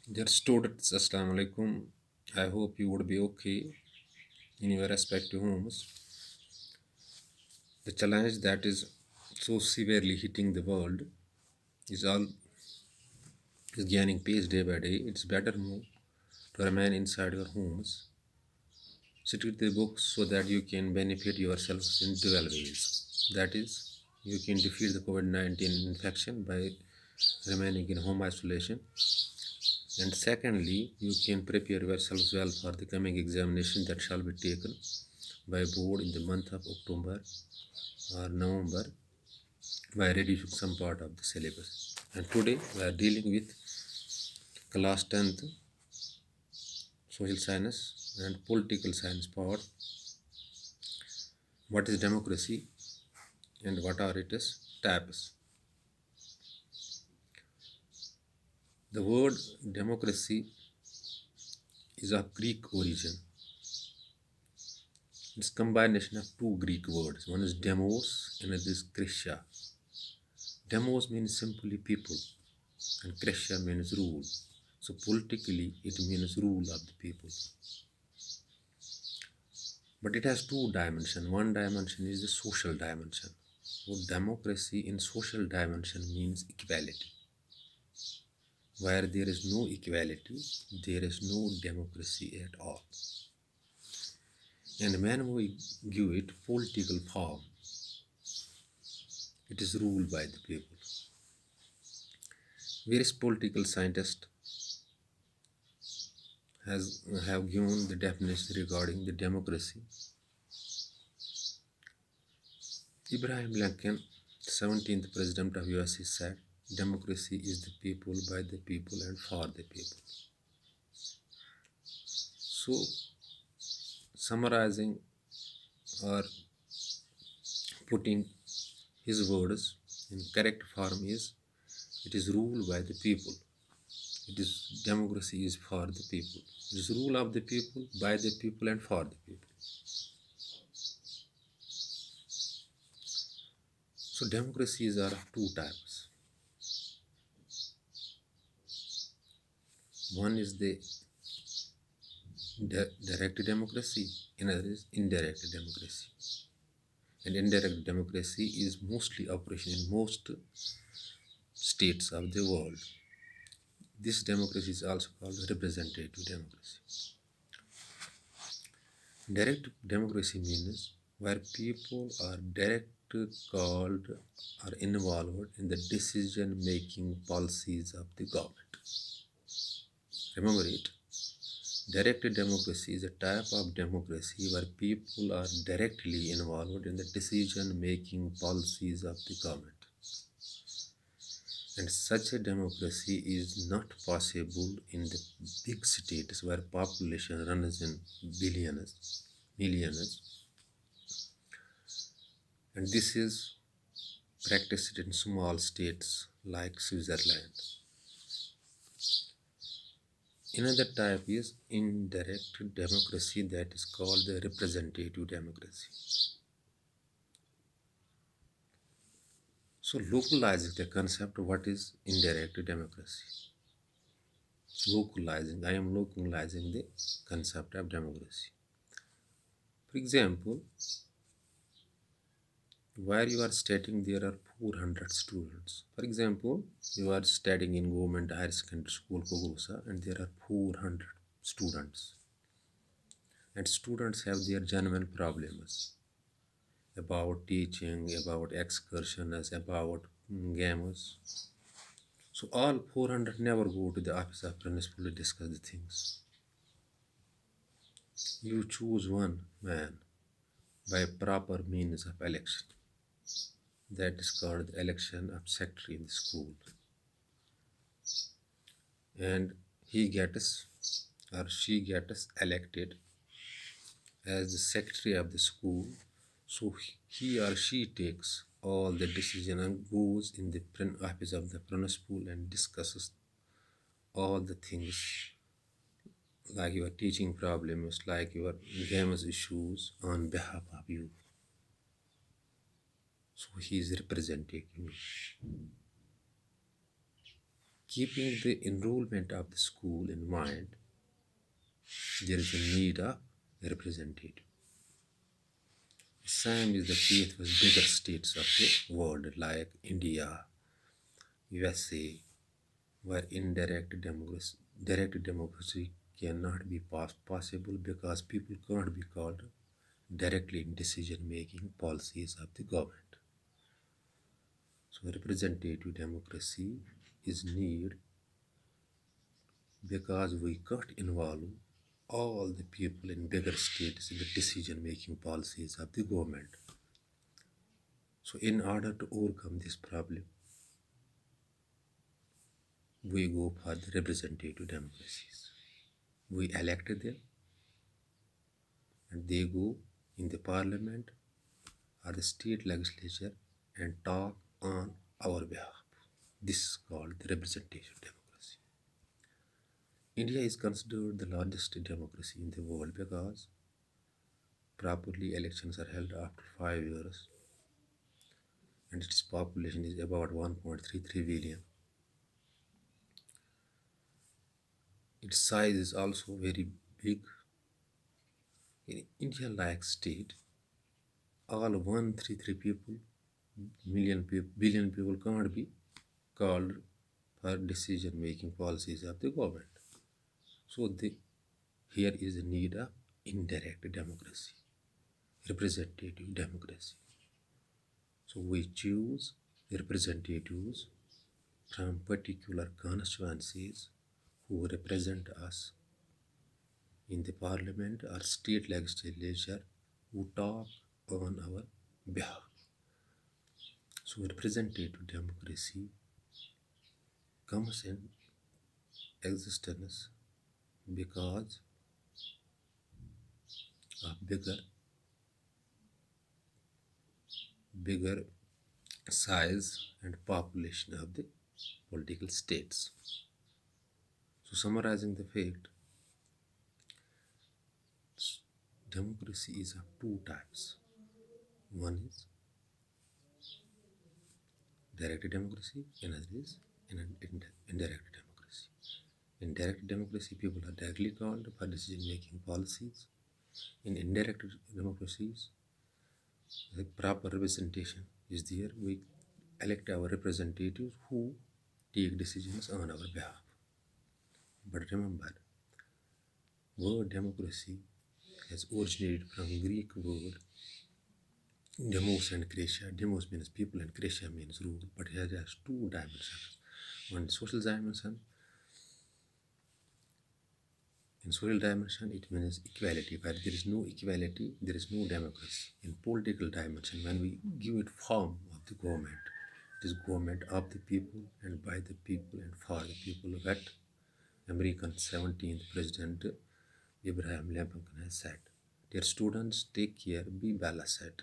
Dear students, Assalamu alaikum. I hope you would be okay in your respective homes. The challenge that is so severely hitting the world is all is gaining pace day by day. It's better move to remain inside your homes. Sit with the books so that you can benefit yourselves in 12 ways. That is, you can defeat the COVID-19 infection by remaining in home isolation. And secondly, you can prepare yourselves well for the coming examination that shall be taken by board in the month of October or November by reducing some part of the syllabus. And today we are dealing with class 10th social science and political science part. What is democracy and what are its types? The word democracy is of Greek origin. It's combination of two Greek words. One is demos and another is Krisha. Demos means simply people and Krisha means rule. So politically it means rule of the people. But it has two dimensions. One dimension is the social dimension. So democracy in social dimension means equality. Where there is no equality, there is no democracy at all. And when we give it political form, it is ruled by the people. Various political scientists have given the definition regarding the democracy. Abraham Lincoln, 17th President of USA, said, democracy is the people, by the people, and for the people. So, summarizing or putting his words in correct form is, it is ruled by the people. It is democracy is for the people. It is rule of the people, by the people, and for the people. So democracies are of two types. One is the direct democracy, another is indirect democracy. And indirect democracy is mostly operation in most states of the world. This democracy is also called representative democracy. Direct democracy means where people are directly called or involved in the decision making policies of the government. Remember it. Direct democracy is a type of democracy where people are directly involved in the decision making policies of the government. And such a democracy is not possible in the big states where population runs in billions, millions. And this is practiced in small states like Switzerland. Another type is indirect democracy, that is called the representative democracy. So localizing the concept, what is indirect democracy? I am localizing the concept of democracy. For example, where you are studying, there are 400 students. For example, you are studying in government higher secondary school Kukroosa and there are 400 students. And students have their genuine problems about teaching, about excursions, about games. So all 400 never go to the office of principal to discuss the things. You choose one man by proper means of election. That is called the election of secretary in the school. And he gets or she gets elected as the secretary of the school. So he or she takes all the decision and goes in the office of the principal and discusses all the things like your teaching problems, like your games issues on behalf of you. So he is representing you. Keeping the enrollment of the school in mind, there is a need of a representative. The same is the case with bigger states of the world like India, USA, where direct democracy cannot be possible because people can't be called directly in decision-making policies of the government. So representative democracy is needed because we can't involve all the people in bigger states in the decision-making policies of the government. So in order to overcome this problem, we go for the representative democracies. We elect them and they go in the parliament or the state legislature and talk on our behalf. This is called the representative democracy. India is considered the largest democracy in the world because properly elections are held after 5 years and its population is about 1.33 billion. Its size is also very big. In India like state, all 133 people, billion people can't be called for decision making policies of the government. So here is a need of indirect democracy, representative democracy. So we choose representatives from particular constituencies who represent us in the parliament or state legislature who talk on our behalf. So representative democracy comes in existence because of bigger size and population of the political states. So summarizing the fact, democracy is of two types. One is direct democracy, another is indirect democracy. In direct democracy, people are directly called for decision-making policies. In indirect democracies, the proper representation is there. We elect our representatives who take decisions on our behalf. But remember, word democracy has originated from Greek word demos and Gracia. Demos means people and Gracia means rule, but it has two dimensions. One social dimension. In social dimension, it means equality. Where there is no equality, there is no democracy. In political dimension, when we give it form of the government, it is government of the people and by the people and for the people. That American 17th President Abraham Lincoln has said, "Dear students, take care, be well asset.